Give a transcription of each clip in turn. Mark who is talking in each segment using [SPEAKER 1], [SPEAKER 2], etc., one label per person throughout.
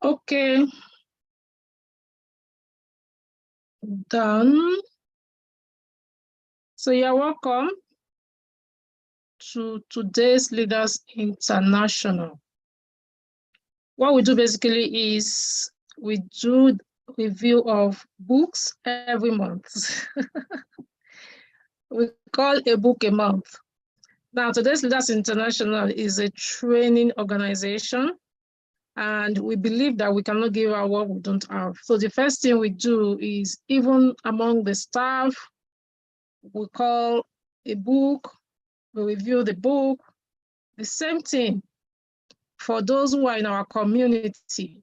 [SPEAKER 1] Okay. Done. So you're welcome to today's Leaders International. What we do basically is we do review of books every month. We call a book a month. Now, today's Leaders International is a training organization, and we believe that we cannot give out what we don't have. So the first thing we do is, even among the staff, we call a book, we review the book. The same thing for those who are in our community.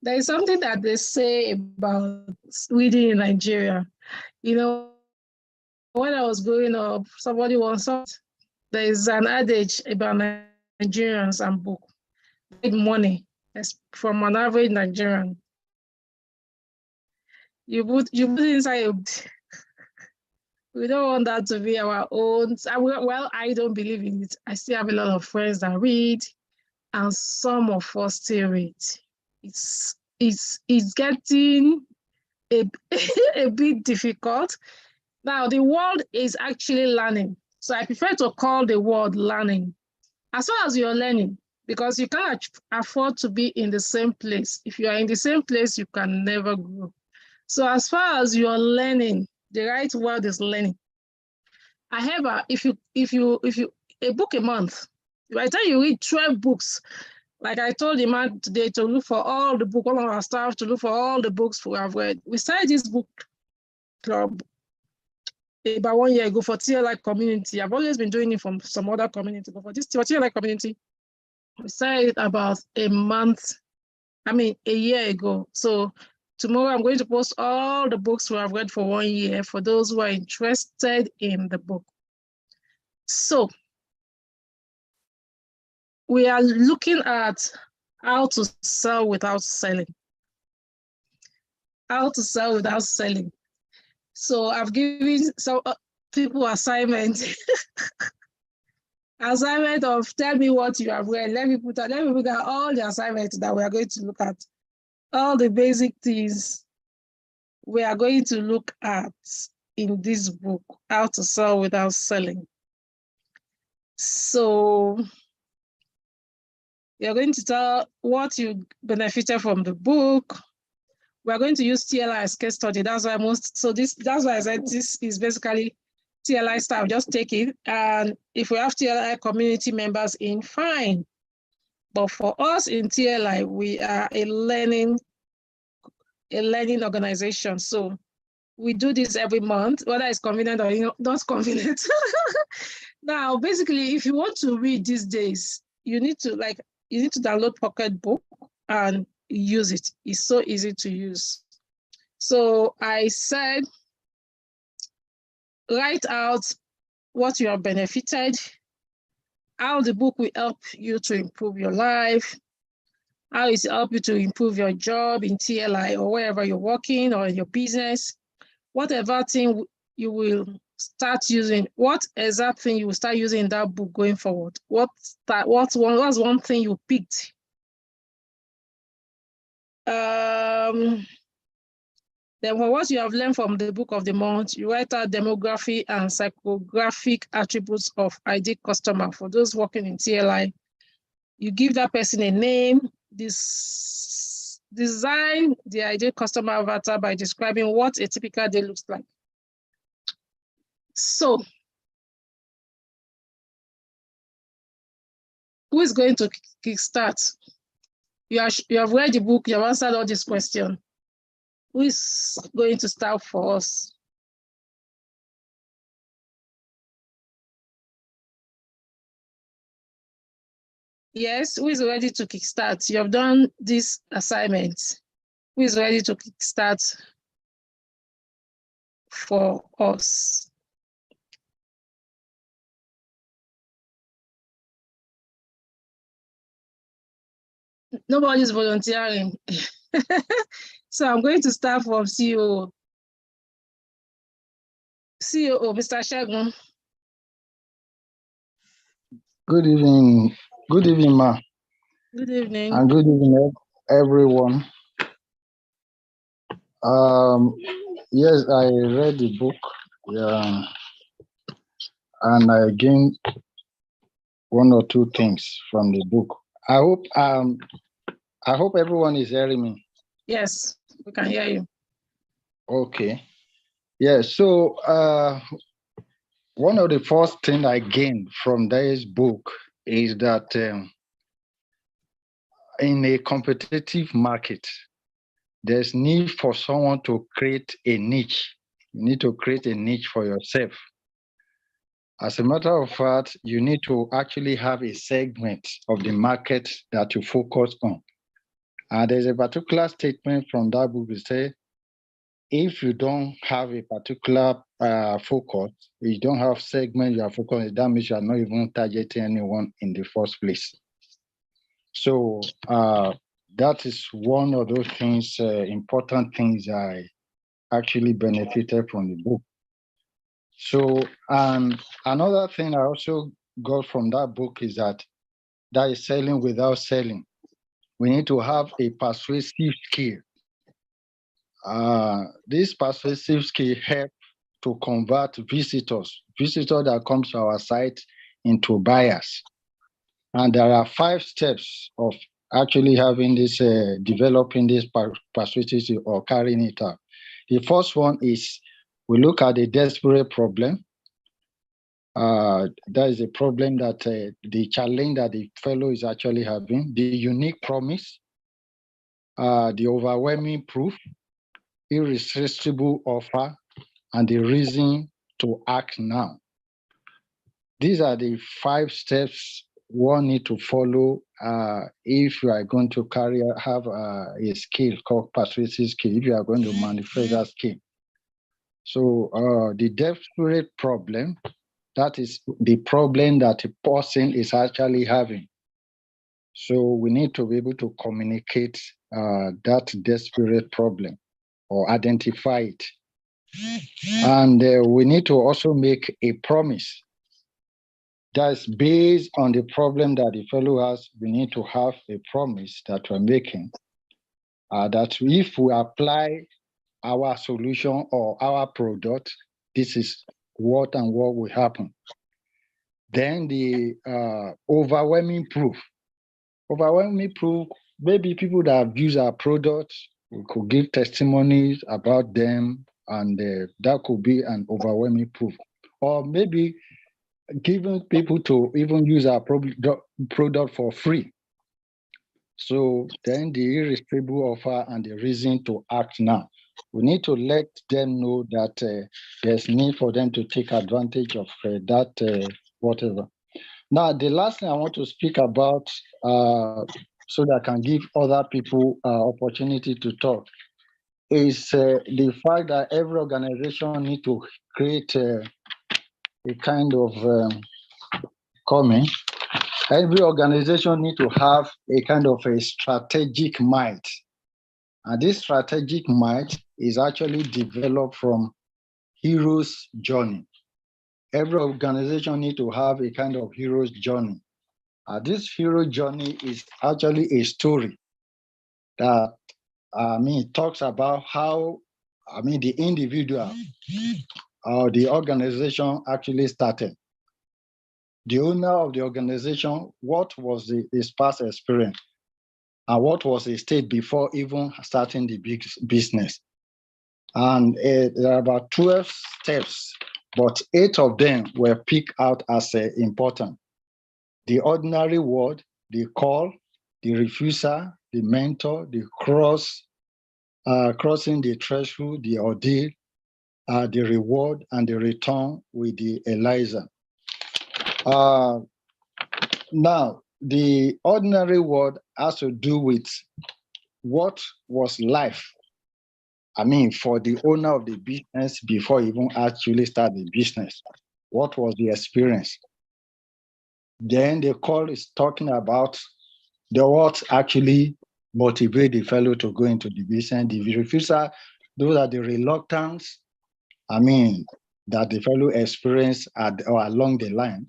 [SPEAKER 1] There is something that they say about reading in Nigeria. You know, when I was growing up, somebody once said there is an adage about Nigerians and book. Make money from an average Nigerian. You put inside a, we don't want that to be our own. Well, I don't believe in it. I still have a lot of friends that read, and some of us still read. It's getting a, a bit difficult. Now, the world is actually learning. So I prefer to call the world learning. As far as you're learning, because you cannot afford to be in the same place. If you are in the same place, you can never grow. So as far as you're learning, the right word is learning. However, if you a book a month, by the time you read 12 books, like I told the man today to look for all the books, all of our staff to look for all the books we have read. We started this book club about 1 year ago for TLI community. I've always been doing it from some other community, but for this TLI community, we started about a year ago. So tomorrow I'm going to post all the books we have read for 1 year for those who are interested in the book. So we are looking at how to sell without selling. How to sell without selling. So I've given some people assignment. Assignment of tell me what you have read. Let me look at all the assignments that we are going to look at. All the basic things we are going to look at in this book, How to Sell Without Selling. So you're going to tell what you benefited from the book. We're going to use TLI as case study. That's why that's why I said this is basically TLI staff. Just take it. And if we have TLI community members in, fine. But for us in TLI, we are a learning organization. So we do this every month, whether it's convenient or not convenient. Now, basically, if you want to read these days, you need to download Pocketbook and use it. It's so easy to use. So I said, write out what you have benefited, how the book will help you to improve your life, how it help you to improve your job in TLI or wherever you're working or in your business, whatever thing you will start using, what exact thing you will start using in that book going forward. What's one thing you picked? Then for what you have learned from the book of the month, you write out demography and psychographic attributes of ideal customer. For those working in TLI, you give that person a name, design the ideal customer avatar by describing what a typical day looks like. So, who is going to kickstart? You have read the book, you have answered all these questions. Who is going to start for us? Yes, who is ready to kickstart? You have done this assignment. Who is ready to kickstart for us? Nobody's volunteering. So I'm going to start from CEO. CEO, Mr. Shagun.
[SPEAKER 2] Good evening. Good evening, ma.
[SPEAKER 1] Good evening.
[SPEAKER 2] And good evening, everyone. Yes, I read the book, yeah, and I gained one or two things from the book. I hope I hope everyone is hearing me.
[SPEAKER 1] Yes, we can hear you.
[SPEAKER 2] Okay. Yeah. So one of the first thing I gained from this book is that in a competitive market, there's need for someone to create a niche. You need to create a niche for yourself. As a matter of fact, you need to actually have a segment of the market that you focus on. And there's a particular statement from that book that says, if you don't have a particular focus, you don't have segment you are focused on, that means you are not even targeting anyone in the first place. So that is one of those things, important things I actually benefited from the book. So, another thing I also got from that book is that is selling without selling. We need to have a persuasive skill. This persuasive skill help to convert visitors that comes to our site into buyers. And there are 5 steps of actually having this, developing this persuasive or carrying it out. The first one is we look at the desperate problem. That is a problem that the challenge that the fellow is actually having, the unique promise, the overwhelming proof, irresistible offer, and the reason to act now. These are the 5 steps one need to follow if you are going to have a skill called persuasive skill, if you are going to manifest that skill. So the desperate problem, that is the problem that a person is actually having. So we need to be able to communicate that desperate problem or identify it. And we need to also make a promise that's based on the problem that the fellow has. We need to have a promise that we're making that if we apply our solution or our product, this is what and what will happen. Then the overwhelming proof. Overwhelming proof, maybe people that have used our products, we could give testimonies about them, and that could be an overwhelming proof. Or maybe giving people to even use our product for free. So then the irresistible offer and the reason to act now. We need to let them know that there's need for them to take advantage of that whatever. Now, the last thing I want to speak about, so that I can give other people opportunity to talk, is the fact that every organization need to create a kind of comment. Every organization need to have a kind of a strategic might. And this strategic might is actually developed from hero's journey. Every organization need to have a kind of hero's journey. This hero journey is actually a story that talks about how the individual or the organization actually started. The owner of the organization, what was his past experience, and what was his state before even starting the big business. And there are about 12 steps, but 8 of them were picked out as important. The ordinary word, the call, the refusal, the mentor, the crossing the threshold, the ordeal, the reward, and the return with the Eliza. Now, the ordinary word has to do with what was life. For the owner of the business before he even actually start the business. What was the experience? Then the call is talking about what actually motivate the fellow to go into the business. The refusal, those are the reluctance, that the fellow experienced or along the line.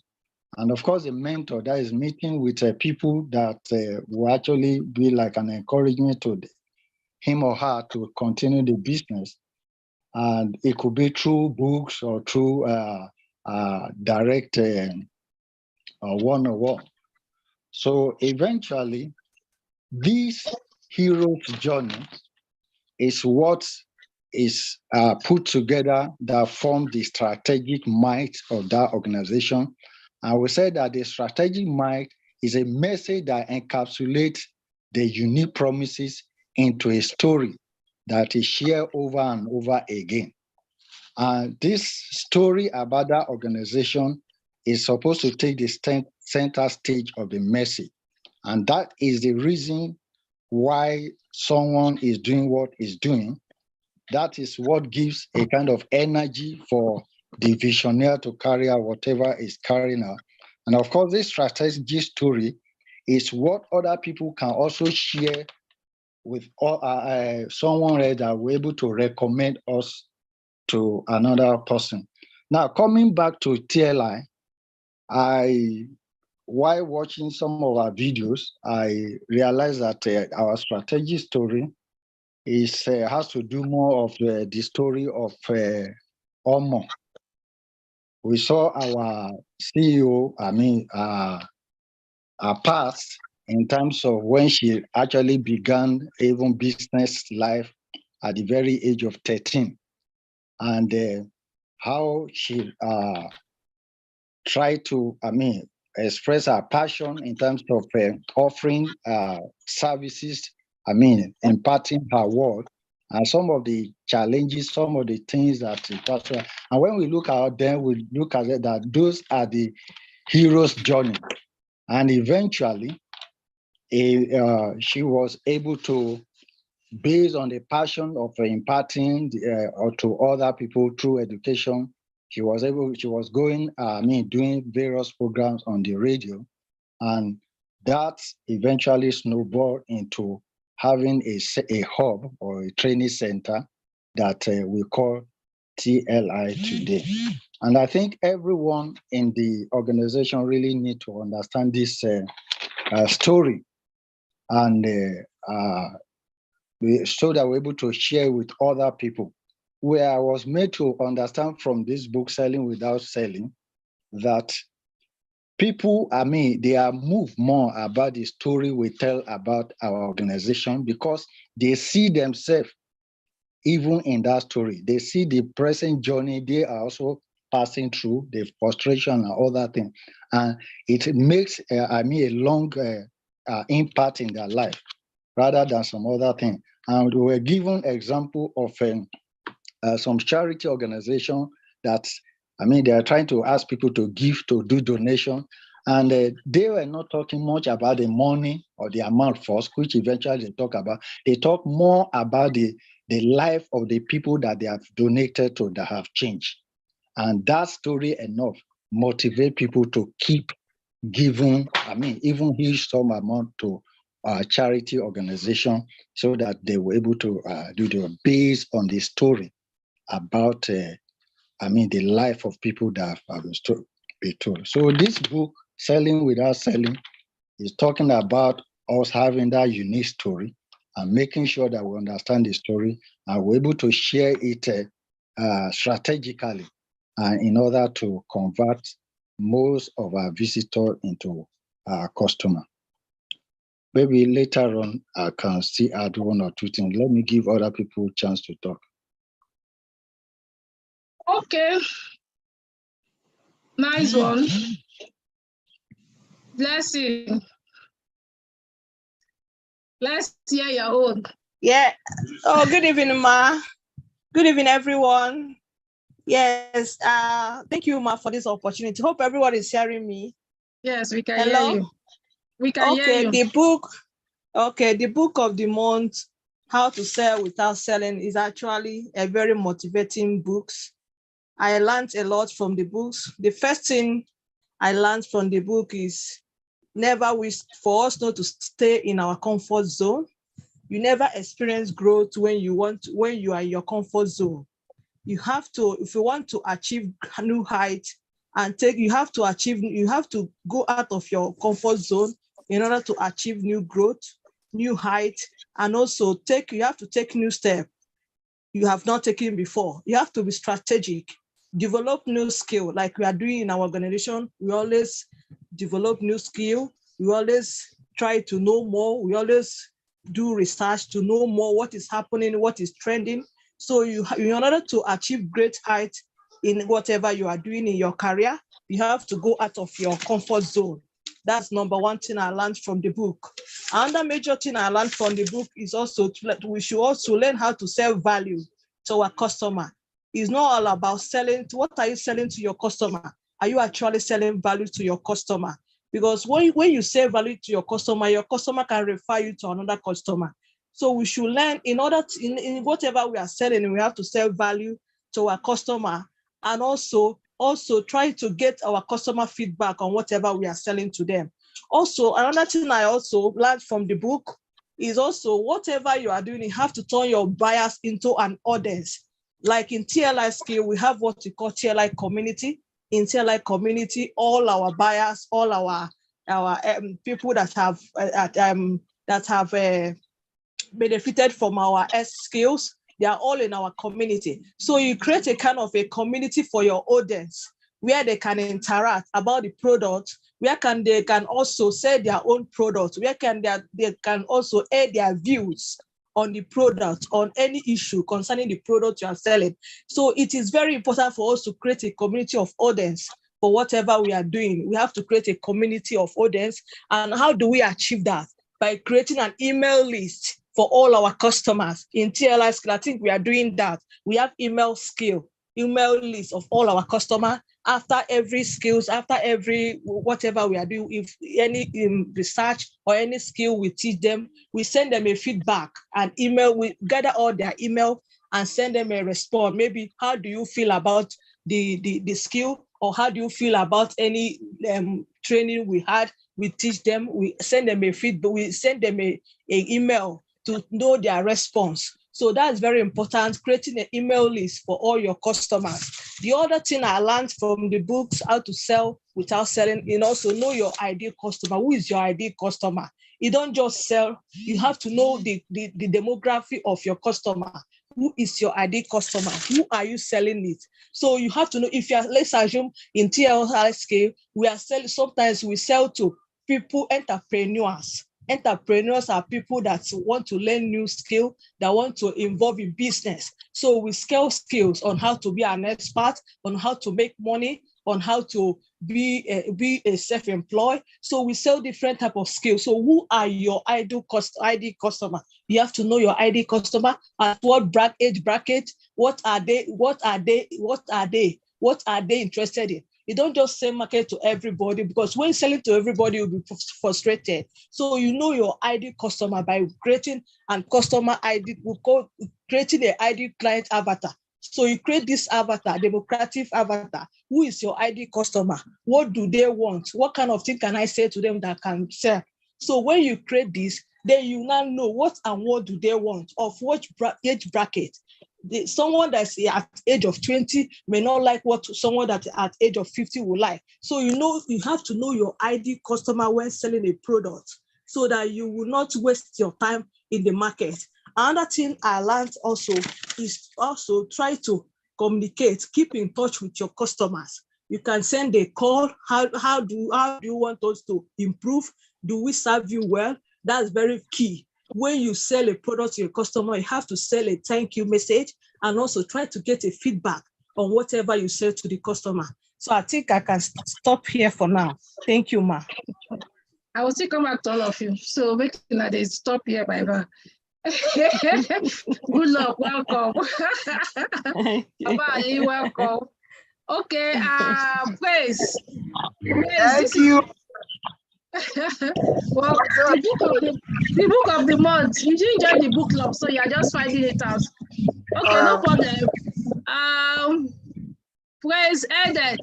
[SPEAKER 2] And of course, a mentor, that is meeting with people that will actually be like an encouragement to him or her to continue the business. And it could be through books or through direct one-on-one. So eventually, this hero's journey is what is put together that form the strategic might of that organization. And we said that the strategic might is a message that encapsulates the unique promises into a story that is shared over and over again. And this story about that organization is supposed to take the center stage of the message. And that is the reason why someone is doing what is doing. That is what gives a kind of energy for the visionary to carry out whatever is carrying out. And of course, this strategic story is what other people can also share with someone else that we're able to recommend us to another person. Now, coming back to TLI, while watching some of our videos, I realized that our strategic story has to do more of the story of Omo. We saw our CEO, our past in terms of when she actually began even business life at the very age of 13, and how she tried to, express her passion in terms of offering services, imparting her word, and some of the challenges, some of the things that it was. And when we look at them, we look at it that those are the hero's journey. And eventually, she was able to, based on the passion of imparting or to other people through education, she was going, doing various programs on the radio, and that eventually snowballed into having a hub or a training center that we call TLI today. And I think everyone in the organization really need to understand this story, and so that we're able to share with other people. Where I was made to understand from this book, Selling Without Selling, that people, they are moved more about the story we tell about our organization because they see themselves even in that story. They see the present journey they are also passing through, the frustration and other things. And it makes, a long impact in their life rather than some other thing. And we were given example of some charity organization that, they are trying to ask people to give, to do donation. And they were not talking much about the money or the amount first, which eventually they talk about. They talk more about the life of the people that they have donated to that have changed. And that story enough motivate people to keep giving, even huge sum amount to charity organization so that they were able to do the based on the story about, the life of people that have been told. So this book, Selling Without Selling, is talking about us having that unique story and making sure that we understand the story and we're able to share it strategically in order to convert most of our visitors into our customer. Maybe later on, I can still add one or two things. Let me give other people a chance to talk.
[SPEAKER 1] Okay. Nice one. Blessing. Let's hear your own.
[SPEAKER 3] Yeah. Oh, good evening, Ma. Good evening, everyone. Yes. Thank you, Ma, for this opportunity. Hope everyone is hearing me.
[SPEAKER 1] Yes, we can
[SPEAKER 3] Hello?
[SPEAKER 1] hear you. We can hear you.
[SPEAKER 3] The book of the month, How to Sell Without Selling, is actually a very motivating book. I learned a lot from the books. The first thing I learned from the book is never wish for us not to stay in our comfort zone. You never experience growth when you are in your comfort zone. You have to, if you want to achieve new heights, and you have to go out of your comfort zone in order to achieve new growth, new height, and also you have to take new steps you have not taken before. You have to be strategic, develop new skill, like we are doing in our organization. We always develop new skill. We always try to know more. We always do research to know more what is happening, what is trending. So in order to achieve great height in whatever you are doing in your career, you have to go out of your comfort zone. That's number one thing I learned from the book. Another major thing I learned from the book is also we should also learn how to sell value to our customer. It's not all about selling. What are you selling to your customer? Are you actually selling value to your customer? Because when you sell value to your customer can refer you to another customer. So we should learn in whatever we are selling, we have to sell value to our customer, and also try to get our customer feedback on whatever we are selling to them. Also, another thing I also learned from the book is also whatever you are doing, you have to turn your buyers into an audience. Like in TLI skill, we have what we call TLI community. In TLI community, all our buyers, all our people that have benefited from our S skills, they are all in our community. So you create a kind of a community for your audience where they can interact about the product, where they can also sell their own product, where they can also air their views on the product, on any issue concerning the product you are selling. So it is very important for us to create a community of audience for whatever we are doing. We have to create a community of audience. And how do we achieve that? By creating an email list for all our customers. In TLI skill, I think we are doing that. We have email list of all our customers. After every skills, after every whatever we are doing, if any research or any skill we teach them, we send them a feedback, an email, we gather all their email and send them a response. Maybe how do you feel about the skill, or how do you feel about any training we had? We teach them, we send them a feedback, we send them a email to know their response. So that's very important, creating an email list for all your customers. The other thing I learned from the books, how to sell without selling, and also know your ideal customer. Who is your ideal customer? You don't just sell, you have to know the demography of your customer. Who is your ideal customer? Who are you selling it? So you have to know, if you're, let's assume in TLI scale, we are selling, sometimes we sell to people, entrepreneurs. Entrepreneurs are people that want to learn new skill, that want to involve in business. So we scale skills on how to be an expert, on how to make money, on how to be a self-employed. So we sell different type of skills. So who are your ideal customer? You have to know your ideal customer, at what age bracket, what are they interested in? You don't just sell market to everybody, because when selling to everybody, you'll be frustrated. So you know your ideal customer by creating a customer ID, creating an ideal client avatar. So you create this avatar, democratic avatar. Who is your ideal customer? What do they want? What kind of thing can I say to them that can sell? So when you create this, then you now know what and what do they want, of what age bracket. Someone that's at age of 20 may not like what someone that at age of 50 will like. So you have to know your ideal customer when selling a product, so that you will not waste your time in the market. Another thing I learned also is also try to communicate, keep in touch with your customers. You can send a call. How do you want us to improve? Do we serve you well? That's very key. When you sell a product to your customer, you have to sell a thank you message, and also try to get a feedback on whatever you sell to the customer. So I think I can stop here for now. Thank you, Ma.
[SPEAKER 1] I will still come back to all of you. So make sure that they stop here by now. Good luck, welcome. Baba Ali, welcome. Okay, Praise.
[SPEAKER 4] Thank you.
[SPEAKER 1] Well, the book of the month. You didn't join the book club, so you are just finding it out. Okay, no problem. Praise Edit.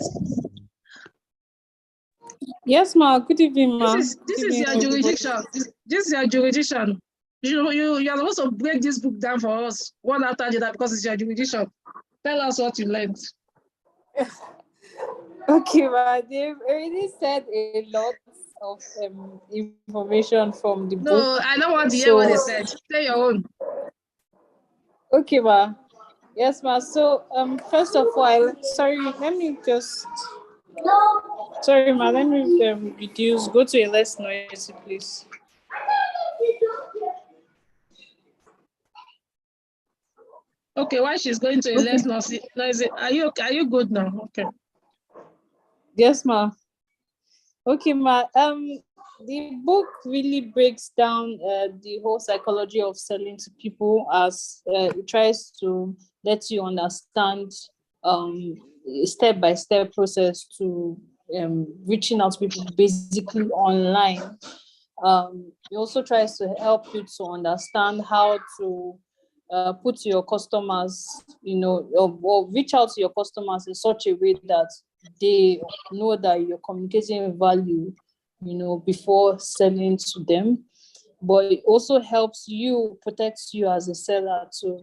[SPEAKER 5] Yes, ma. Good evening, ma.
[SPEAKER 1] This is your jurisdiction. This is your jurisdiction. You are supposed to break this book down for us one after the other, because it's your jurisdiction. Tell us what you learned.
[SPEAKER 5] Okay, but they've already said a lot of information from the book.
[SPEAKER 1] No, I don't want to hear
[SPEAKER 5] So,
[SPEAKER 1] what they said. Say your own.
[SPEAKER 5] okay, ma. Yes, ma. So, first of all, sorry, let me just, sorry, ma, let me reduce, go to a less noisy, please.
[SPEAKER 1] Okay, while she's going to a less noisy, are you good now? Okay.
[SPEAKER 5] Yes, ma. Okay, ma. The book really breaks down the whole psychology of selling to people, as it tries to let you understand step-by-step process to reaching out to people basically online. It also tries to help you to understand how to put your customers, or reach out to your customers in such a way that they know that you're communicating value, before selling to them. But it also helps you, protects you as a seller to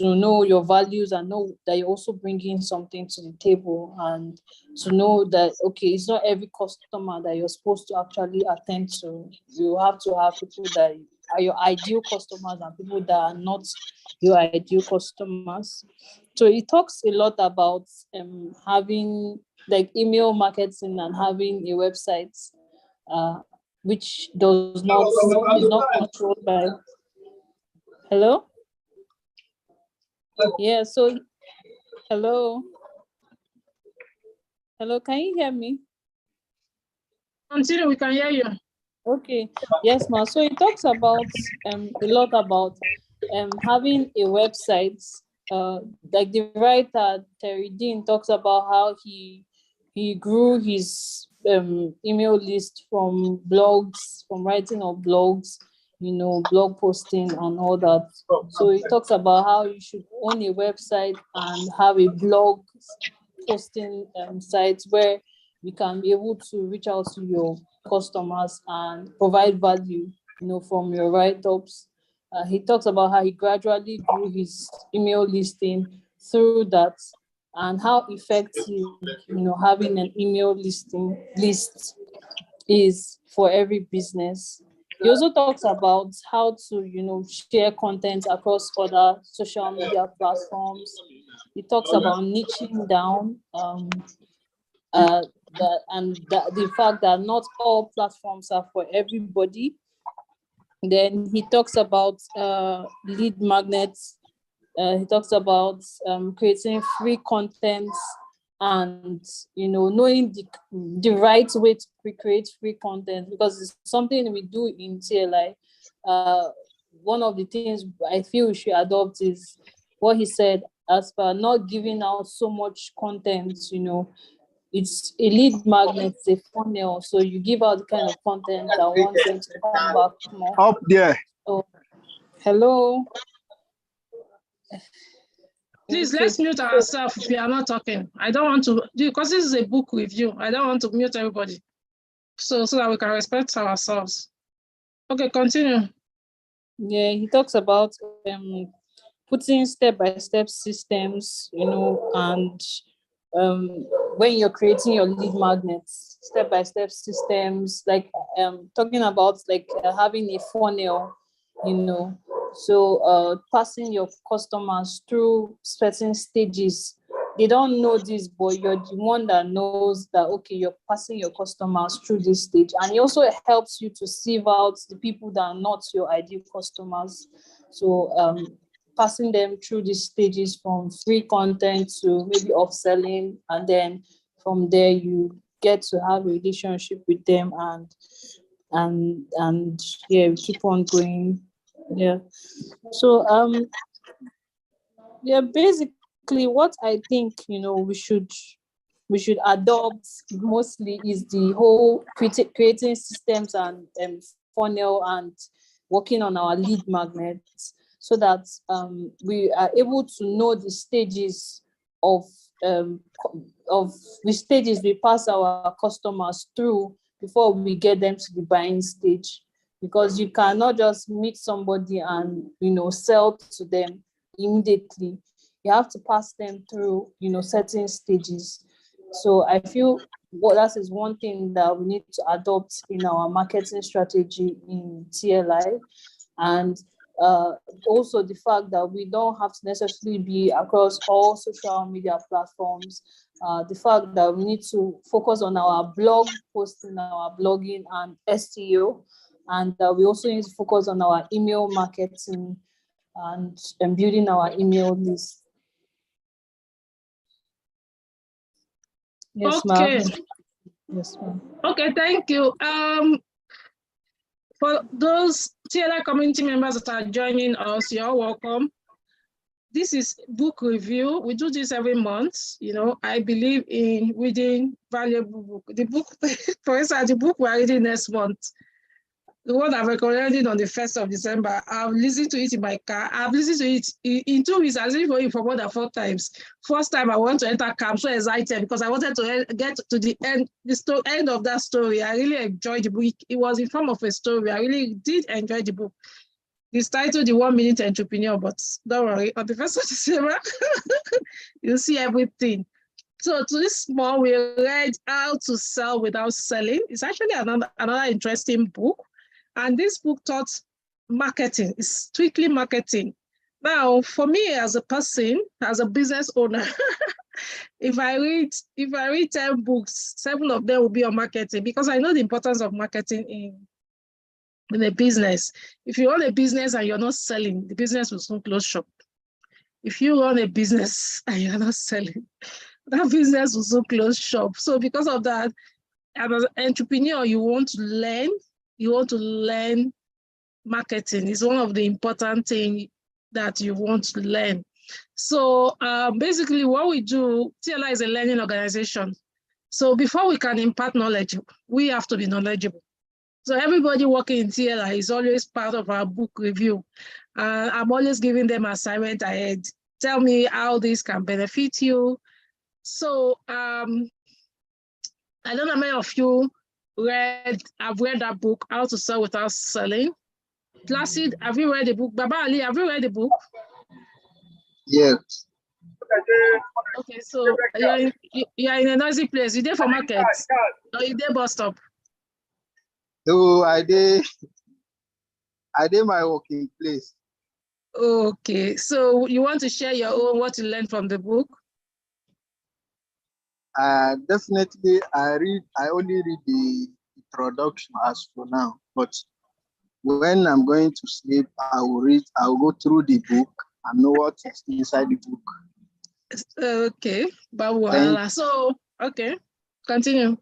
[SPEAKER 5] know your values and know that you're also bringing something to the table, and to know that, okay, it's not every customer that you're supposed to actually attend to. You have to have people that are your ideal customers and people that are not your ideal customers. So it talks a lot about having like email marketing and having a website, which is not controlled by. Hello? Yeah, so hello. Hello, can you hear me?
[SPEAKER 1] Continue, we can hear you.
[SPEAKER 5] Okay. Yes, ma. So it talks about a lot about having a website. Like the writer Terry Dean talks about how he grew his email list from blogs, from writing of blogs, blog posting and all that. So he talks about how you should own a website and have a blog posting site where you can be able to reach out to your customers and provide value, from your write-ups. He talks about how he gradually grew his email listing through that, and how effective, having an email list is for every business. He also talks about how to, share content across other social media platforms. He talks about niching down, the fact that not all platforms are for everybody. Then he talks about lead magnets. He talks about creating free content, and knowing the right way to create free content, because it's something we do in TLI. One of the things I feel we should adopt is what he said, as per not giving out so much content. It's a lead magnet, it's a funnel. So you give out the kind of content that wants them to come back more.
[SPEAKER 4] Up there.
[SPEAKER 5] So, hello.
[SPEAKER 1] Please,
[SPEAKER 5] Okay.
[SPEAKER 1] let's mute ourselves if we are not talking. I don't want to, because this is a book review. I don't want to mute everybody. So that we can respect ourselves. Okay, continue.
[SPEAKER 5] Yeah, he talks about putting step-by-step systems, and when you're creating your lead magnets, step-by-step systems, like talking about like having a funnel, so passing your customers through certain stages. They don't know this, but you're the one that knows that, okay, you're passing your customers through this stage. And it also helps you to sieve out the people that are not your ideal customers. So passing them through these stages from free content to maybe upselling, and then from there you get to have a relationship with them, and yeah, keep on going. Yeah. So yeah, basically what I think we should adopt mostly is the whole creating systems and funnel, and working on our lead magnets, so that we are able to know the stages of the stages we pass our customers through before we get them to the buying stage. Because you cannot just meet somebody and sell to them immediately. You have to pass them through certain stages. So I feel that is one thing that we need to adopt in our marketing strategy in TLI. And also the fact that we don't have to necessarily be across all social media platforms. The fact that we need to focus on our blog posting, our blogging and SEO, and we also need to focus on our email marketing and building our email list. Yes,
[SPEAKER 1] Okay.
[SPEAKER 5] ma'am. Yes, ma'am.
[SPEAKER 1] Okay, thank you. For those TLI community members that are joining us, you're welcome. This is book review. We do this every month. You know, I believe in reading valuable book. The book, for instance, the book we're reading next month, the one I've recommended on the 1st of December, I've listened to it in my car. I've listened to it in 2 weeks. I've listened to it for more than 4 times. First time I want to enter camp, so excited because I wanted to get to the end, end of that story. I really enjoyed the book. It was in form of a story. I really did enjoy the book. It's titled The 1 Minute Entrepreneur, but don't worry, on the 1st of December, you'll see everything. So to this small, we read How to Sell Without Selling. It's actually another interesting book. And this book taught marketing. It's strictly marketing. Now, for me as a person, as a business owner, if I read 10 books, 7 of them will be on marketing because I know the importance of marketing in a business. If you run a business and you're not selling, the business will soon close shop. If you run a business and you're not selling, that business will soon close shop. So because of that, as an entrepreneur, you want to learn marketing. It's one of the important things that you want to learn. So basically what we do, TLI is a learning organization. So before we can impart knowledge, we have to be knowledgeable. So everybody working in TLI is always part of our book review. I'm always giving them assignment ahead. Tell me how this can benefit you. So I don't know how many of you have read that book, How to Sell Without Selling. Placid, have you read the book? Baba Ali, have you read the book?
[SPEAKER 4] Yes.
[SPEAKER 1] Okay, so you're in a noisy place. You there for market? Or you there bus stop?
[SPEAKER 4] So I did my working place.
[SPEAKER 1] Okay, so you want to share your own, what you learned from the book?
[SPEAKER 4] Definitely, I only read the introduction as for now. But when I'm going to sleep, I'll go through the book and know what is inside the book.
[SPEAKER 1] Okay, Bawala. So, okay, continue.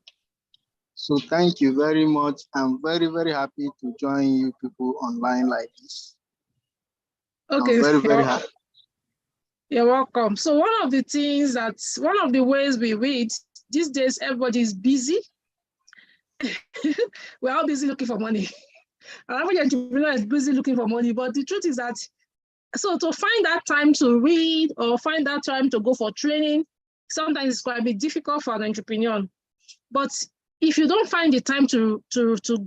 [SPEAKER 4] So thank you very much. I'm very, very happy to join you people online like this.
[SPEAKER 1] Okay,
[SPEAKER 4] I'm very, very happy.
[SPEAKER 1] You're welcome. So one of the ways we read, these days everybody is busy. We're all busy looking for money. And every entrepreneur is busy looking for money. But the truth is that, so to find that time to read or find that time to go for training, sometimes it's quite a bit difficult for an entrepreneur. But if you don't find the time to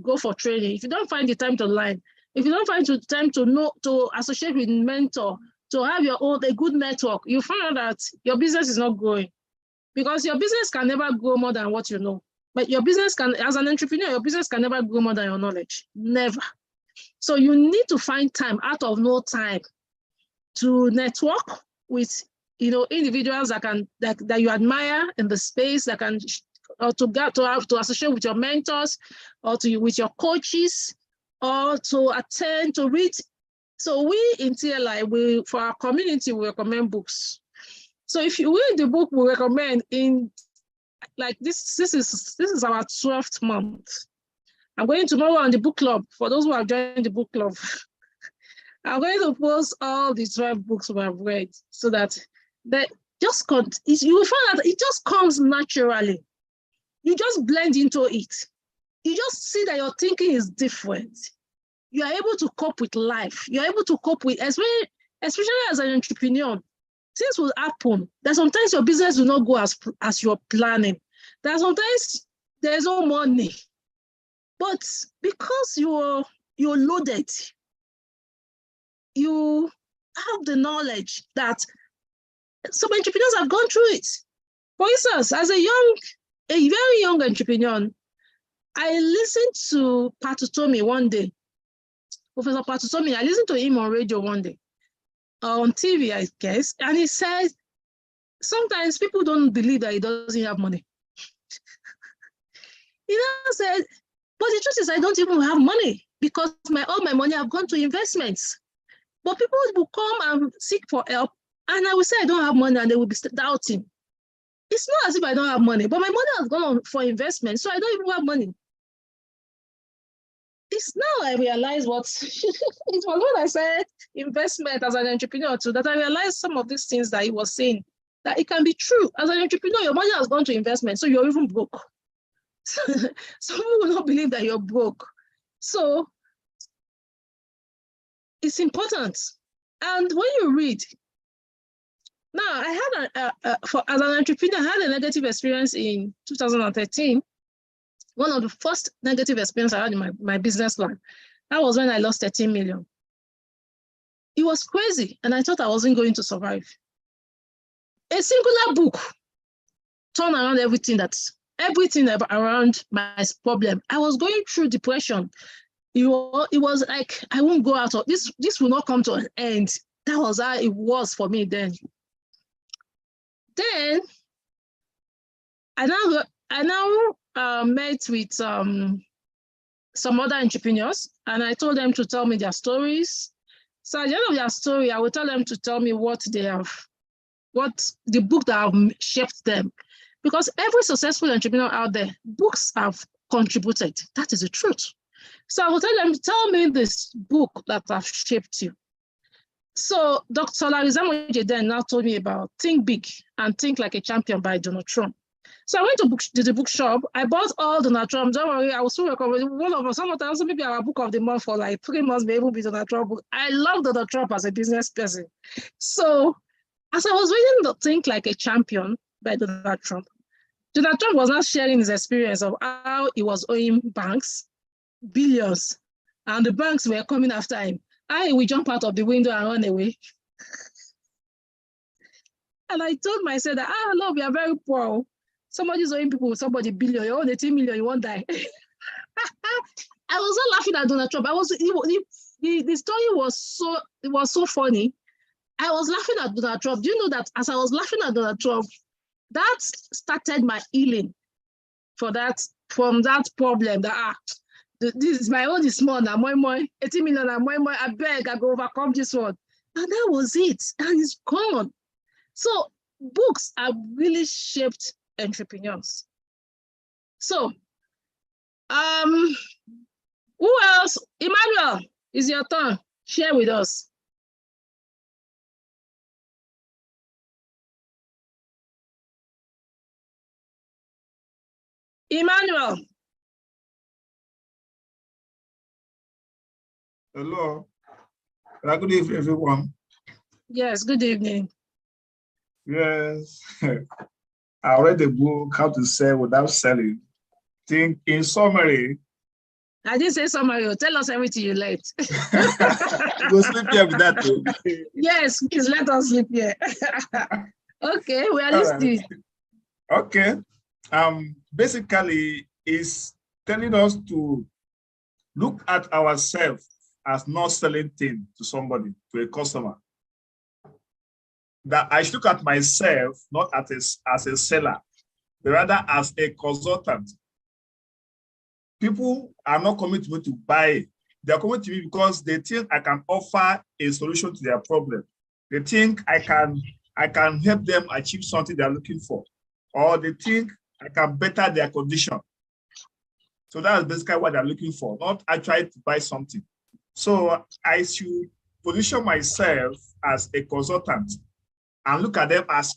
[SPEAKER 1] go for training, if you don't find the time to learn, if you don't find the time to associate with mentor, to have a good network, you find out that your business is not growing. Because your business can never grow more than what you know. But your business can, as an entrepreneur, your business can never grow more than your knowledge. Never. So you need to find time out of no time to network with individuals that you admire in the space, that can or to associate with your mentors or with your coaches or to attend to read. So we in TLI, for our community, we recommend books. So if you read the book, we recommend in like this is our 12th month. I'm going tomorrow on the book club. For those who have joined the book club, I'm going to post all the 12 books we have read so that you will find that it just comes naturally. You just blend into it. You just see that your thinking is different. You are able to cope with life. You're able to cope with, especially as an entrepreneur, things will happen. That sometimes your business will not go as you're planning. That sometimes there's no money. But because you're loaded, you have the knowledge that some entrepreneurs have gone through it. For instance, as a very young entrepreneur, I listened to Patutomi one day. Professor Patutomi, I listened to him on radio one day, on TV, I guess, and he said, sometimes people don't believe that he doesn't have money. He now said, but the truth is I don't even have money because all my money have gone to investments. But people will come and seek for help, and I will say I don't have money, and they will be doubting. It's not as if I don't have money, but my money has gone for investment, so I don't even have money. It's now I realize what it was when I said investment as an entrepreneur too, that I realized some of these things that he was saying, that it can be true. As an entrepreneur, your money has gone to investment, so you're even broke. Some people will not believe that you're broke. So it's important. And when you read, now I had as an entrepreneur, I had a negative experience in 2013. One of the first negative experience I had in my business plan. That was when I lost 13 million. It was crazy, and I thought I wasn't going to survive. A singular book turned around everything around my problem. I was going through depression. It was like, I won't go out of this. This will not come to an end. That was how it was for me then. Then I now met with some other entrepreneurs, and I told them to tell me their stories. So at the end of their story, I will tell them to tell me what the book that have shaped them. Because every successful entrepreneur out there, books have contributed. That is the truth. So I will tell them, tell me this book that have shaped you. So Dr. Larizamo then now told me about Think Big and Think Like a Champion by Donald Trump. So I went to the bookshop. I bought all Donald Trump. Don't worry, I will still recommend one of us. Sometimes maybe our book of the month for like 3 months may even be Donald Trump book. I love Donald Trump as a business person. So as I was reading the Think Like a Champion by Donald Trump was not sharing his experience of how he was owing banks billions, and the banks were coming after him. I will jump out of the window and run away. And I told myself that, no, we are very poor. Somebody's owing people, somebody billion, you own 18 million, you won't die. I was not laughing at Donald Trump. The story was so funny. I was laughing at Donald Trump. Do you know that as I was laughing at Donald Trump, that started my healing from that problem that this is my own is small now, more 18 million and more, I beg, I go overcome this one. And that was it, and it's gone. So books have really shaped entrepreneurs. So who else? Emmanuel, it's your turn. Share with us. Emmanuel.
[SPEAKER 6] Hello. Good evening, everyone.
[SPEAKER 1] Yes, good evening.
[SPEAKER 6] Yes. I read the book, How to Sell Without Selling. Think in summary.
[SPEAKER 1] I didn't say summary. Tell us everything you learned.
[SPEAKER 6] Go sleep here with that too.
[SPEAKER 1] Yes, please let us sleep here. Okay, we are listening.
[SPEAKER 6] Right. Okay. Basically, it's telling us to look at ourselves as not selling things to somebody, to a customer. That I should look at myself not as a seller, but rather as a consultant. People are not coming to me to buy. They are coming to me because they think I can offer a solution to their problem. They think I can help them achieve something they're looking for, or they think I can better their condition. So that's basically what they're looking for, not actually to buy something. So I should position myself as a consultant and look at them as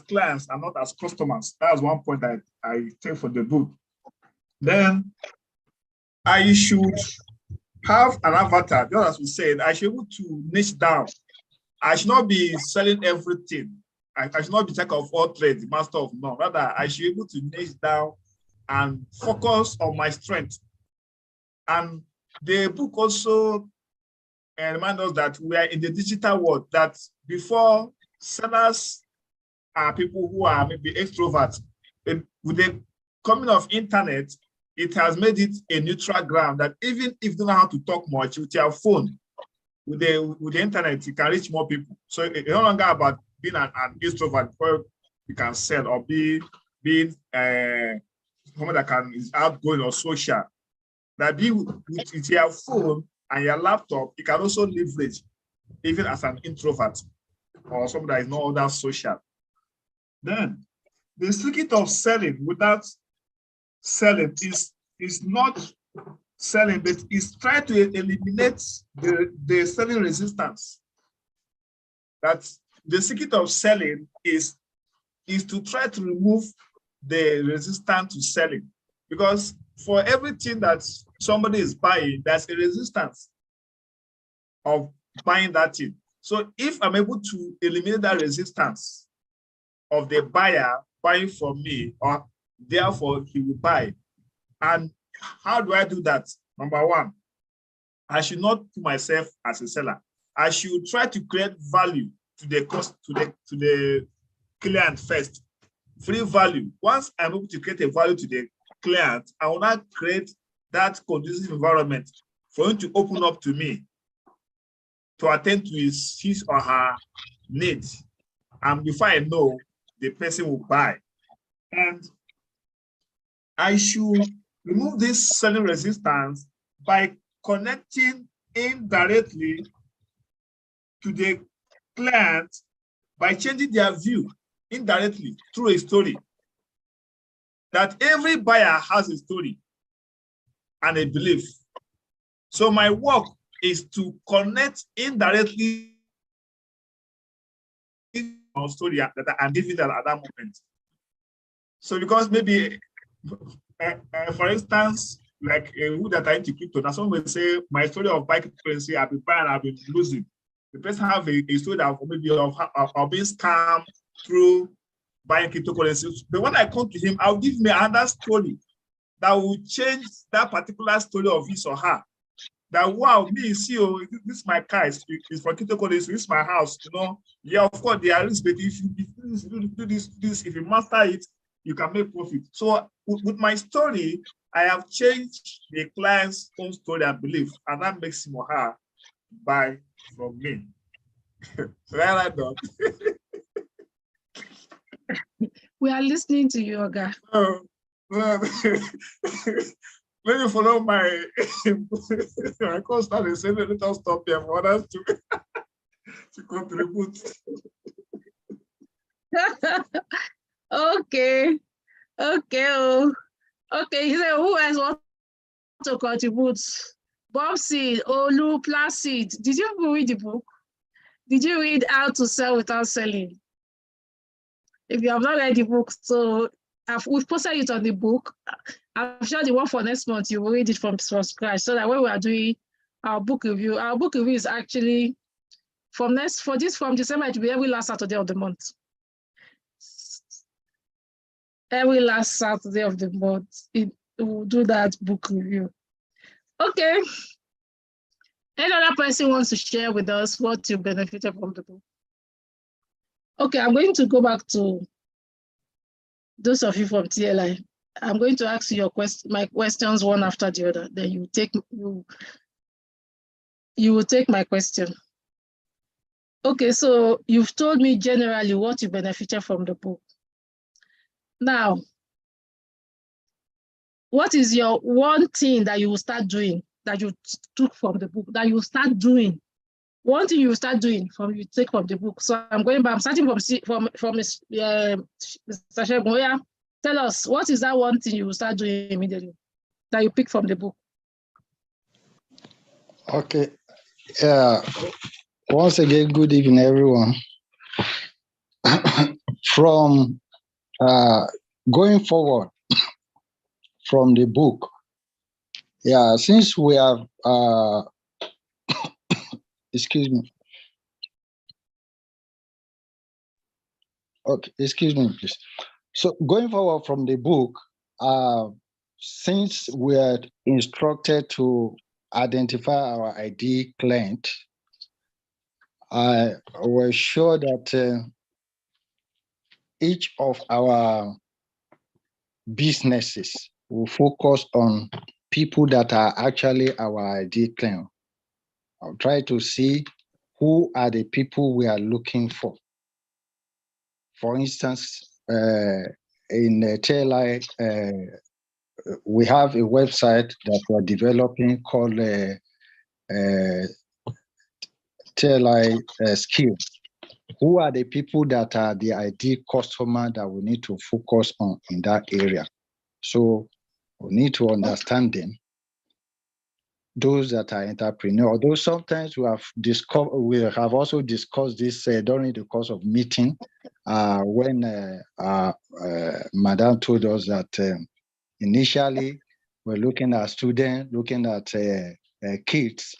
[SPEAKER 6] clients and not as customers. That's one point that I take for the book. Then I should have an avatar. Just as we said, I should be able to niche down. I should not be selling everything. I should not be jack of all trades, master of none. Rather, I should be able to niche down and focus on my strength. And the book also reminds us that we are in the digital world, that before sellers are people who are maybe extroverts. With the coming of internet, it has made it a neutral ground that even if you don't know how to talk much with your phone, with the internet, you can reach more people. So it's no longer about being an extrovert where you can sell or being someone that is outgoing or social. That be with your phone and your laptop, you can also leverage even as an introvert or someone that is not all that social. Then the secret of selling without selling is not selling, but is trying to eliminate the selling resistance. That's the secret of selling is to try to remove the resistance to selling. Because for everything that somebody is buying, there's a resistance of buying that thing. So if I'm able to eliminate that resistance of the buyer buying from me, or therefore he will buy. And how do I do that? Number one, I should not put myself as a seller. I should try to create value to the cost to the client first. Free value. Once I'm able to create a value to the client, I will not create that conducive environment for him to open up to me to attend to his or her needs. And before I know, the person will buy. And I should remove this selling resistance by connecting indirectly to the client by changing their view indirectly through a story. That every buyer has a story and a belief. So my work is to connect indirectly on story that I'm giving at that moment. So because maybe, for instance, like who that are into crypto, now someone will say, my story of buying cryptocurrency, I've been buying, I've been losing. The person have a story that maybe of being scammed through buying cryptocurrency. But when I come to him, I'll give him another story that will change that particular story of his or her. That, wow, me, see, oh, this is my car, it's for cryptocurrency, this is my house, you know. Yeah, of course, there are risks, but if you do this, if you master it, you can make profit. So with my story, I have changed the client's own story and belief, and that makes him or her buy from me. Right, done.
[SPEAKER 1] We are listening to you, Oga.
[SPEAKER 6] Let me follow my I can't start and say let us stop here for others to contribute.
[SPEAKER 1] Okay. Okay. He said, who else wants to contribute? Bobsy, Olu, Placid. Did you read the book? Did you read How to Sell Without Selling? If you have not read the book, so we've posted it on the book. I'm sure the one for next month, you will read it from scratch, so that when we are doing our book review is actually from December, it will be every last Saturday of the month. Every last Saturday of the month, we'll do that book review. Okay. Any other person wants to share with us what you benefited from the book? Okay, I'm going to go back to those of you from TLI. I'm going to ask you my questions one after the other. Then you will take my question. Okay, so you've told me generally what you benefited from the book. Now, what is your one thing that you will start doing that you took from the book that you will start doing? One thing you will start doing you take from the book. So I'm starting from Mr. Shegun. Tell us, what is that one thing you will start doing immediately that you pick from the book?
[SPEAKER 2] Okay. Once again, good evening, everyone. From going forward from the book, since we have, excuse me. Okay, excuse me, please. So going forward from the book, since we are instructed to identify our ideal client, I was sure that each of our businesses will focus on people that are actually our ideal client. I'll try to see who are the people we are looking for. For instance, in TLI, we have a website that we're developing called TLI Skill. Who are the people that are the ideal customer that we need to focus on in that area? So we need to understand them. Those that are entrepreneurs, although sometimes we have also discussed this during the course of meeting when Madam told us that initially we're looking at students, looking at kids,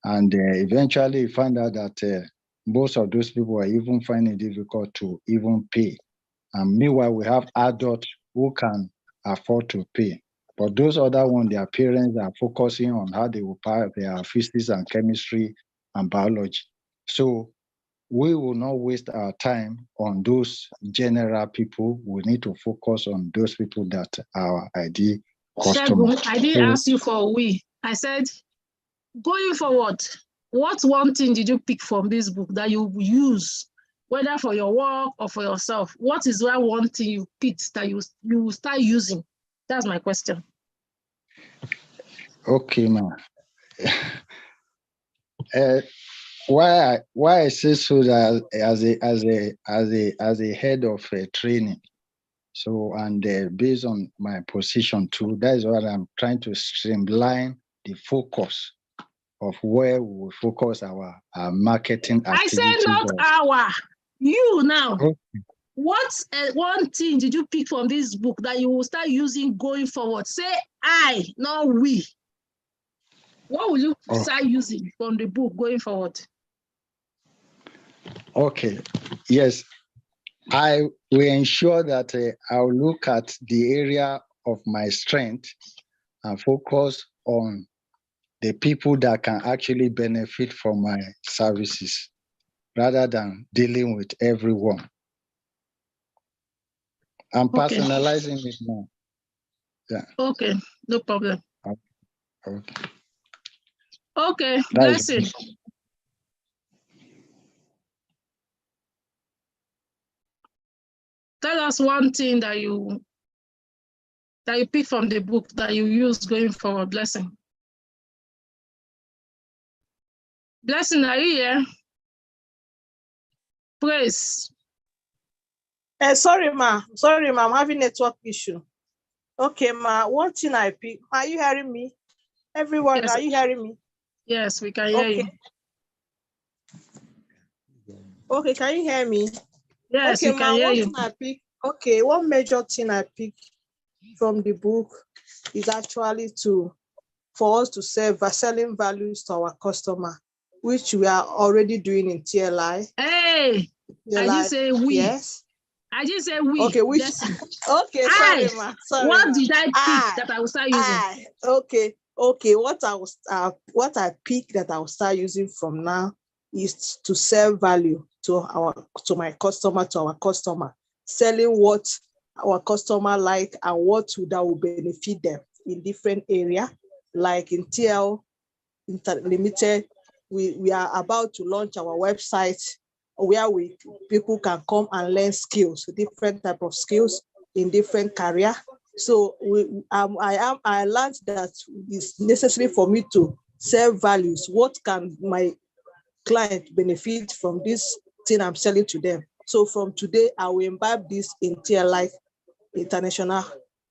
[SPEAKER 2] and eventually found out that most of those people are even finding it difficult to even pay. And meanwhile, we have adults who can afford to pay. But those other ones, their parents are focusing on how they will pay their physics and chemistry and biology. So we will not waste our time on those general people. We need to focus on those people that are ideal customers.
[SPEAKER 1] Shegun, I didn't ask you for we. I said, going forward, what one thing did you pick from this book that you use, whether for your work or for yourself? What is that one thing you picked that you will start using? That's my question.
[SPEAKER 2] Okay, ma'am. Why I say so that as a head of training, so and based on my position too, that is what I'm trying to streamline the focus of where we will focus our marketing activities.
[SPEAKER 1] I said not our, you now.
[SPEAKER 2] Okay.
[SPEAKER 1] What one thing did you pick from this book that you will start using going forward? Say I, not we. What will you start using from the book going forward?
[SPEAKER 2] Okay, yes. I will ensure that I'll look at the area of my strength and focus on the people that can actually benefit from my services rather than dealing with everyone. I'm personalizing it now. Yeah.
[SPEAKER 1] Okay, no problem.
[SPEAKER 2] Okay.
[SPEAKER 1] Okay, Blessing. Tell us one thing that you pick from the book that you use going forward. Blessing. Blessing, are you here? Praise.
[SPEAKER 3] Sorry, ma. I'm having a network issue. Okay, ma. One thing I pick. Are you hearing me? Everyone,
[SPEAKER 1] yes.
[SPEAKER 3] Are you hearing me?
[SPEAKER 1] Yes, we can hear you.
[SPEAKER 3] Okay, can you hear me?
[SPEAKER 1] Yes,
[SPEAKER 3] okay,
[SPEAKER 1] we can hear you.
[SPEAKER 3] I pick. Okay, one major thing I pick from the book is actually for us to selling values to our customer, which we are already doing in TLI.
[SPEAKER 1] Hey, TLI. I didn't say we.
[SPEAKER 3] Yes.
[SPEAKER 1] I didn't say we.
[SPEAKER 3] Okay, which? Okay, sorry, ma. Sorry,
[SPEAKER 1] what did I pick that I will start using?
[SPEAKER 3] Okay. What I pick that I will start using from now is to sell value to my customer, selling what our customer like and what that will benefit them in different area. Like in TL Limited, we are about to launch our website where people can come and learn skills, different type of skills in different career. So I learned that it's necessary for me to sell values. What can my client benefit from this thing I'm selling to them? So from today, I will imbibe this in TLI International,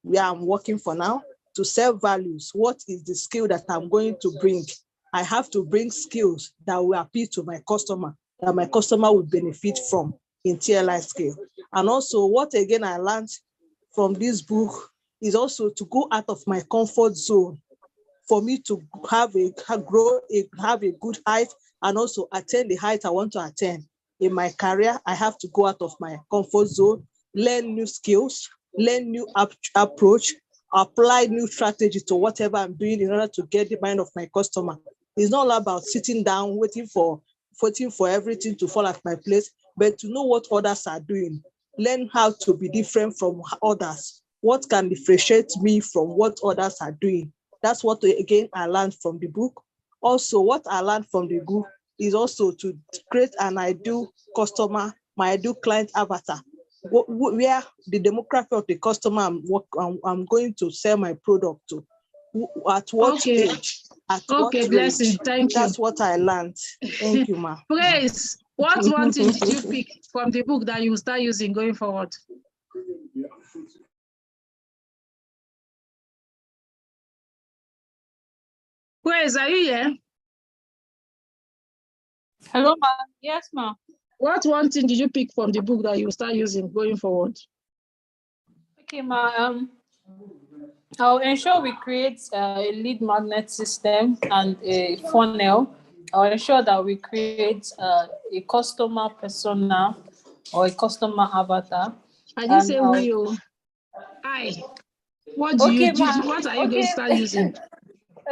[SPEAKER 3] where I'm working for now, to sell values. What is the skill that I'm going to bring? I have to bring skills that will appeal to my customer, that my customer will benefit from in TLI scale. And also, what again I learned from this book is also to go out of my comfort zone for me to have a good height and also attain the height I want to attain. In my career, I have to go out of my comfort zone, learn new skills, learn new approach, apply new strategy to whatever I'm doing in order to get the mind of my customer. It's not all about sitting down, waiting for everything to fall at my place, but to know what others are doing, learn how to be different from others. What can differentiate me from what others are doing? That's what, again, I learned from the book. Also, what I learned from the book is also to create an ideal customer, my ideal client avatar, where the demographic of the customer I'm going to sell my product to, at what age, at what
[SPEAKER 1] Blessing,
[SPEAKER 3] range.
[SPEAKER 1] thank you.
[SPEAKER 3] That's what I learned. Thank you, ma.
[SPEAKER 1] Praise, what one thing did you pick from the book that you start using going forward? Praise, are you here?
[SPEAKER 5] Hello, ma. Yes, ma.
[SPEAKER 1] What one thing did you pick from the book that you start using going forward?
[SPEAKER 5] Okay, ma. I'll ensure we create a lead magnet system and a funnel. I'll ensure that we create a customer persona or a customer avatar.
[SPEAKER 1] I didn't say we. What do you do? What are you going to start using?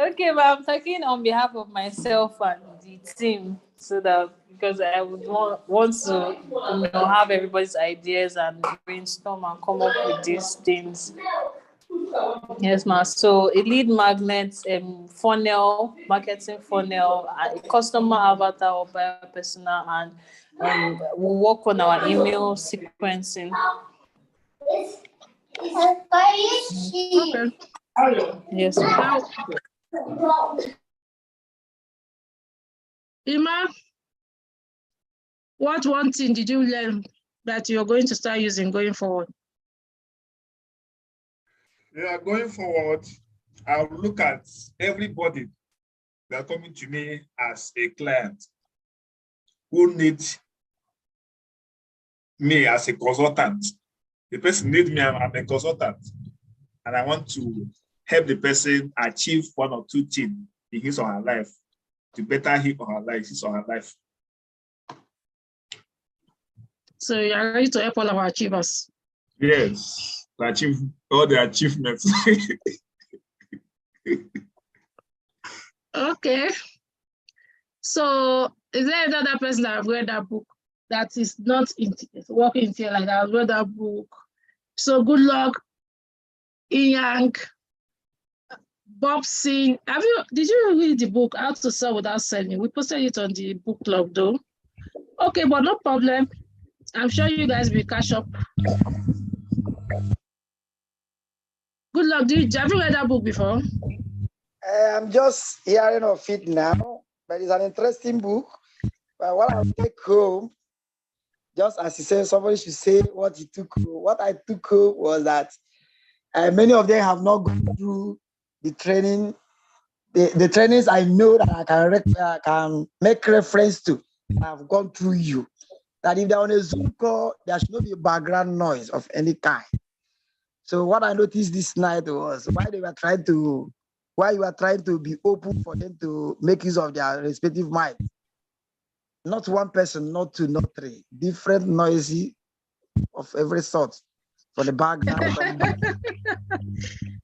[SPEAKER 5] Okay, but I'm talking on behalf of myself and the team, so that because I would want to have everybody's ideas and brainstorm and come up with these things. Yes, ma'am. So a lead magnet, funnel, marketing funnel, a customer avatar or buyer persona, and we'll work on our email sequencing.
[SPEAKER 1] Okay.
[SPEAKER 5] Yes, ma'am.
[SPEAKER 1] Ima, what one thing did you learn that you're going to start using going forward?
[SPEAKER 6] Yeah, going forward, I'll look at everybody that coming to me as a client who needs me as a consultant. The person needs me, I'm a consultant, and I want to help the person achieve one or two things in his or her life, to better him or her life, his or her life.
[SPEAKER 1] So you are ready to help all our achievers?
[SPEAKER 6] Yes, to achieve all the achievements.
[SPEAKER 1] Okay. So is there another person that have read that book that is not working in TLI that has read that book? So good luck, Ian, Bob Singh. Did you read the book How to Sell Without Selling? We posted it on the book club though. Okay, but no problem. I'm sure you guys will catch up. Good luck. Have you read that book before?
[SPEAKER 7] I'm just hearing of it now, but it's an interesting book. But what I take home, just as you said, somebody should say what he took home. What I took home was that many of them have not gone through the training. The trainings I know that I can make reference to, I've gone through you. That if they're on a Zoom call, there should not be background noise of any kind. So what I noticed this night was why you were trying to be open for them to make use of their respective mind. Not one person, not two, not three. Different noisy of every sort. For the background,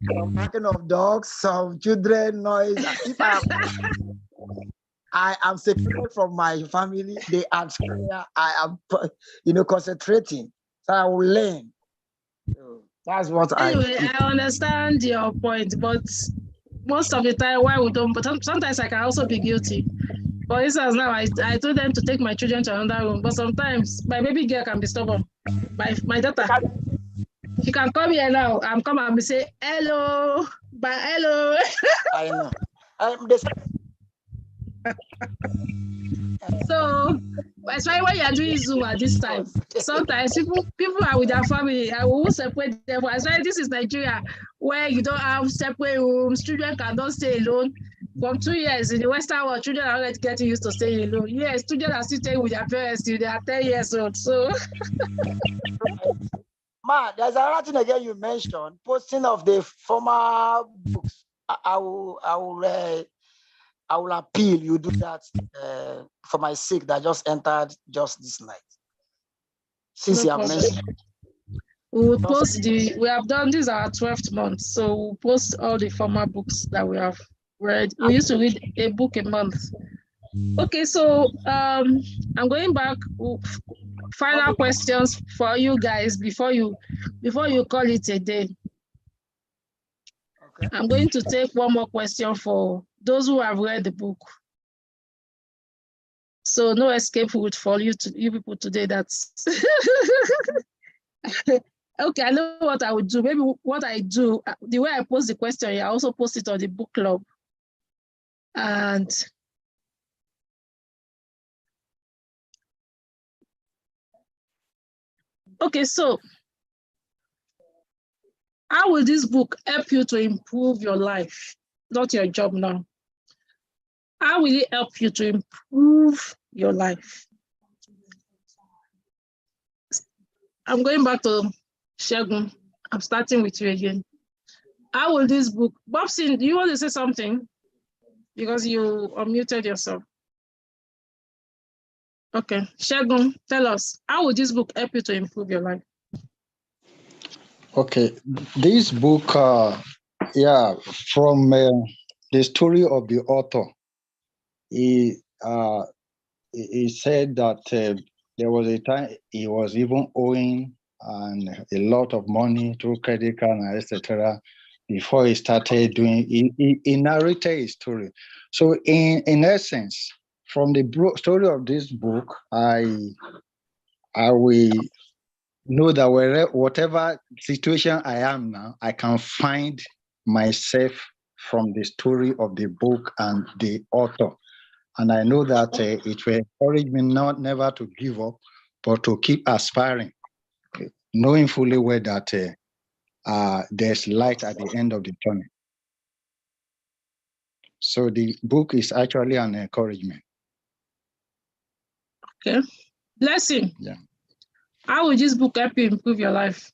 [SPEAKER 7] some barking of dogs, some children noise. If I am separated from my family, they are scared. I am, concentrating. So I will learn. So that's what
[SPEAKER 1] anyway, I understand your point, but most of the time, why we don't, but sometimes I can also be guilty. For instance, now I told them to take my children to another room, but sometimes my baby girl can be stubborn. My daughter, she can come here now. I'm coming and say, hello, but hello.
[SPEAKER 7] I know.
[SPEAKER 1] So, especially when you are doing Zoom at this time, sometimes people are with their family. I will separate them. Especially this is Nigeria, where you don't have separate rooms. Children cannot stay alone. From 2 years in the Western world, children are already getting used to staying alone. Yes, children are still staying with their parents till they are 10 years old. So,
[SPEAKER 7] Ma, there's another thing again you mentioned, posting of the former books. I will appeal you do that for my sake that just entered just this night. Since you have mentioned.
[SPEAKER 1] We will post we have done this our 12th month, so we'll post all the former books that we have read. We used to read a book a month. Okay, so I'm going back. final questions for you guys before you call it a day.
[SPEAKER 7] Okay.
[SPEAKER 1] I'm going to take one more question for those who have read the book. So no escape route for you people today. That's okay. I know what I would do. Maybe what I do, the way I post the question, I also post it on the book club. And okay, so how will this book help you to improve your life? Not your job now. How will it help you to improve your life? I'm going back to Shegun. I'm starting with you again. How will this book, Bobson, do you want to say something? Because you unmuted yourself. Okay, Shegun, tell us, how will this book help you to improve your life?
[SPEAKER 2] Okay, this book, from the story of the author, he said that there was a time he was even owing a lot of money through credit card and etc. Before he started doing, he narrated his story. So in essence, from the story of this book, I will know that whatever situation I am now, I can find myself from the story of the book and the author. And I know that it will encourage me never to give up, but to keep aspiring, knowing fully well that there's light at the end of the tunnel. So the book is actually an encouragement.
[SPEAKER 1] Okay. Blessing.
[SPEAKER 2] Yeah.
[SPEAKER 1] How will this book help you improve your life?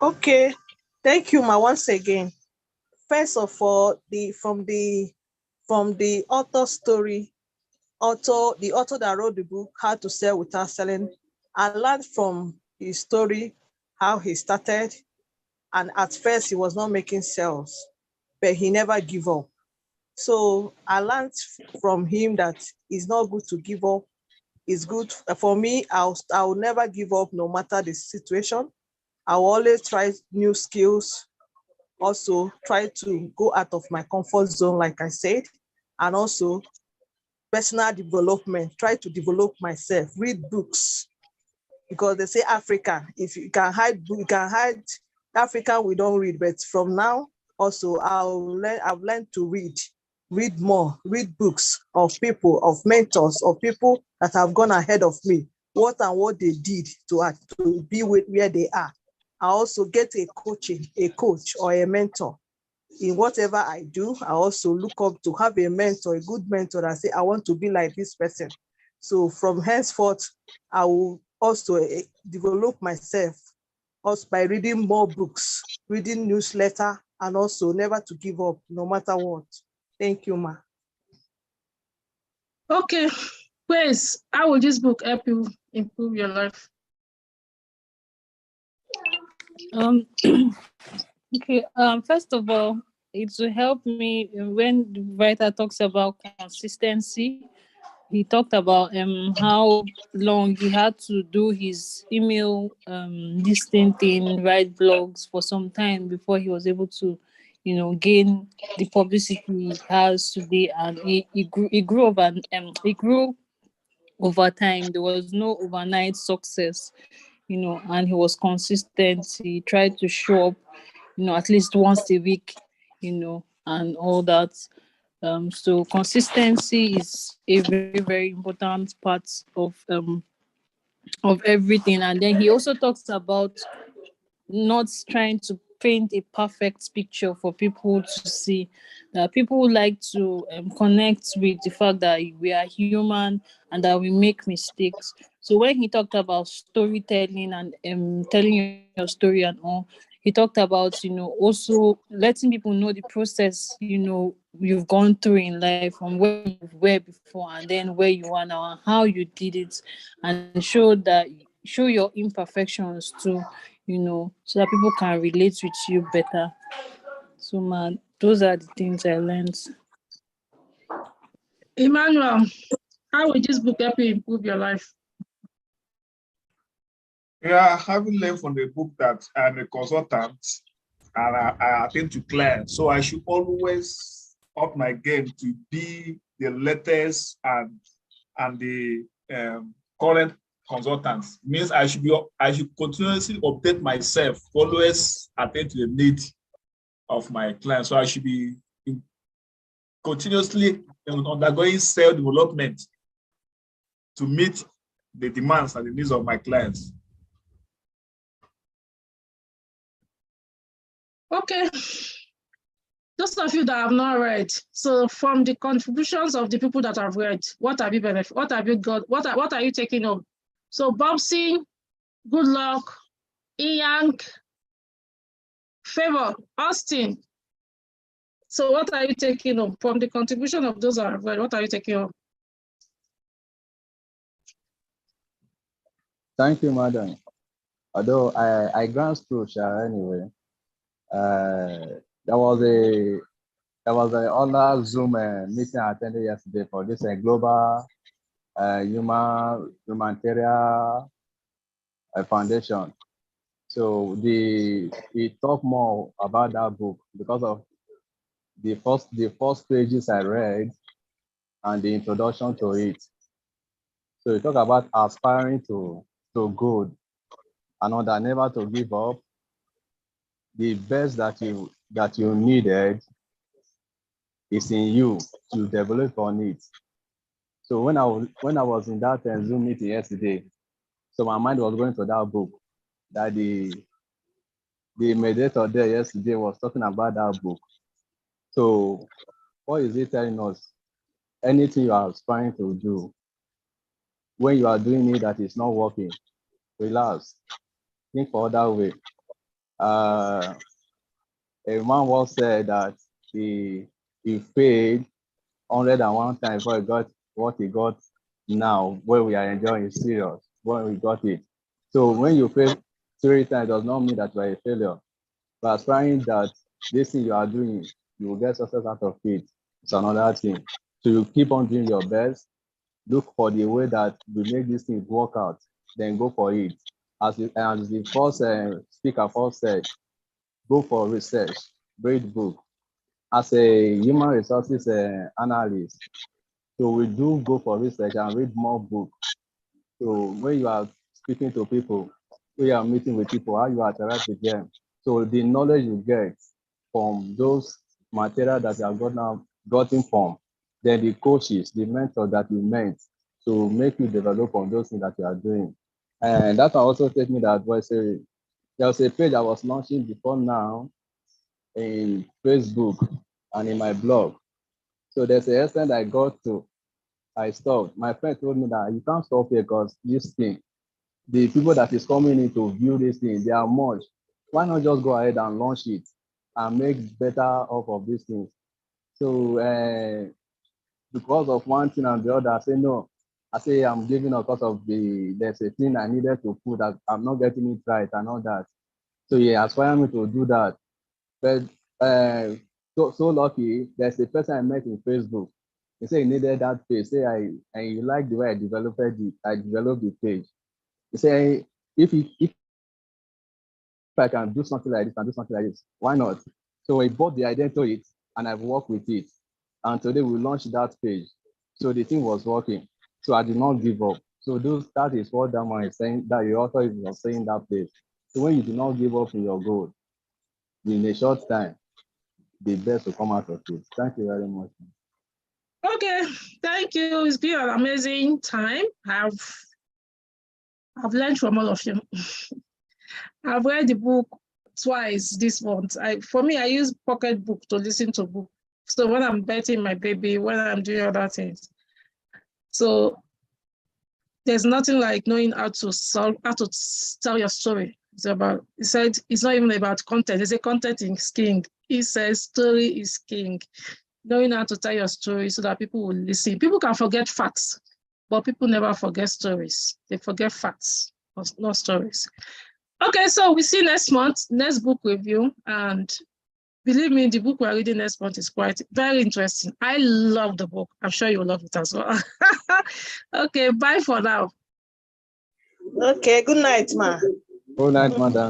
[SPEAKER 3] Okay, thank you, Ma, once again. First of all, from the author's story, the author that wrote the book, How to Sell Without Selling, I learned from his story how he started. And at first, he was not making sales, but he never gave up. So I learned from him that it's not good to give up. It's good for me. I'll never give up no matter the situation. I'll always try new skills. Also try to go out of my comfort zone, like I said, and also personal development, try to develop myself, read books, because they say African, if you can hide African, we don't read, but from now, also I've learned to read more, read books of people, of mentors, of people that have gone ahead of me, what they did to be with where they are. I also get a coach or a mentor in whatever I do. I also look up to have a mentor, a good mentor that say, I want to be like this person. So from henceforth, I will also develop myself also by reading more books, reading newsletter, and also never to give up no matter what. Thank you, Ma.
[SPEAKER 1] Okay, Grace, how will this book help you improve your life?
[SPEAKER 5] Okay. First of all, it will help me when the writer talks about consistency. He talked about how long he had to do his email listing thing, write blogs for some time before he was able to, gain the publicity he has today. And he grew over time. There was no overnight success, and he was consistent. He tried to show up, at least once a week, and all that. So consistency is a very, very important part of everything. And then he also talks about not trying to paint a perfect picture for people to see. That people like to connect with the fact that we are human and that we make mistakes. So when he talked about storytelling and telling your story and all, he talked about also letting people know the process you've gone through in life, from where you were before and then where you are now, and how you did it, and show your imperfections too, so that people can relate with you better. So, those are the things I learned.
[SPEAKER 1] Emmanuel, How will this book help you improve your life?
[SPEAKER 6] Yeah, having learned from the book that I'm a consultant and I attend to clients, so I should always up my game to be the latest and the current consultants. Means I should continuously update myself, always attend to the need of my clients. So I should be continuously undergoing self-development to meet the demands and the needs of my clients.
[SPEAKER 1] Okay. Those of you that have not read, so from the contributions of the people that have read, what have you benefit? What have you got? What are you taking home? So Bobsy, Good Luck, Ian, Favor, Austin. So what are you taking home from the contribution of those that have read? What are you taking home?
[SPEAKER 8] Thank you, madam. Although I glanced through Shah anyway, there was a other Zoom meeting I attended yesterday for this global humanitarian foundation. So he talked more about that book because of the first pages I read and the introduction to it. So he talked about aspiring to good, another never to give up. The best that you needed is in you to develop on it. So when I was in that Zoom meeting yesterday, so my mind was going to that book that the mediator there yesterday was talking about that book. So what is it telling us? Anything you are aspiring to do, when you are doing it that is not working, relax, think for other way. A man once said that he paid 101 times before he got what he got now, where we are enjoying is serious, when we got it. So when you fail 3 times does not mean that you are a failure. But aspiring that this thing you are doing, you will get success out of it. It's another thing. So you keep on doing your best, look for the way that will make this thing work out, then go for it. As the first speaker first said, go for research, read book. As a human resources analyst, so we do go for research and read more books. So when you are speaking to people, when you are meeting with people, how you interact with them. So the knowledge you get from those material that you have gotten from, then the coaches, the mentors that you met to make you develop on those things that you are doing. And that also take me that there was a page I was launching before now in Facebook and in my blog. So there's an extent I got to, I stopped. My friend told me that you can't stop here because this thing, the people that is coming in to view this thing, they are much. Why not just go ahead and launch it and make better off of these things? So because of one thing and the other, I say no. I say I'm giving up because of there's a thing I needed to put that I'm not getting it right and all that. So he aspired me to do that. But so lucky, there's a person I met in Facebook. He said he needed that page. Say and you like the way I developed the page. He said if I can do something like this, and do something like this, why not? So I bought the idea to it and I've worked with it. And today we launched that page. So the thing was working. So I did not give up. So that is what that man is saying, that the author is saying that place. So when you do not give up in your goal, in a short time, the best will come out of it. Thank you very much.
[SPEAKER 1] Okay, thank you. It's been an amazing time. I've learned from all of you. I've read the book twice this month. For me, I use Pocket Book to listen to book. So when I'm betting my baby, when I'm doing other things. So there's nothing like knowing how to tell your story. He said it's not even about content. They say content is king. He says story is king. Knowing how to tell your story so that people will listen. People can forget facts, but people never forget stories. They forget facts, not stories. Okay, so we see next month, next book review, and believe me, the book we're reading next month is quite very interesting. I love the book. I'm sure you'll love it as well. Okay, bye for now.
[SPEAKER 3] Okay, good night, ma.
[SPEAKER 8] Good night, madam.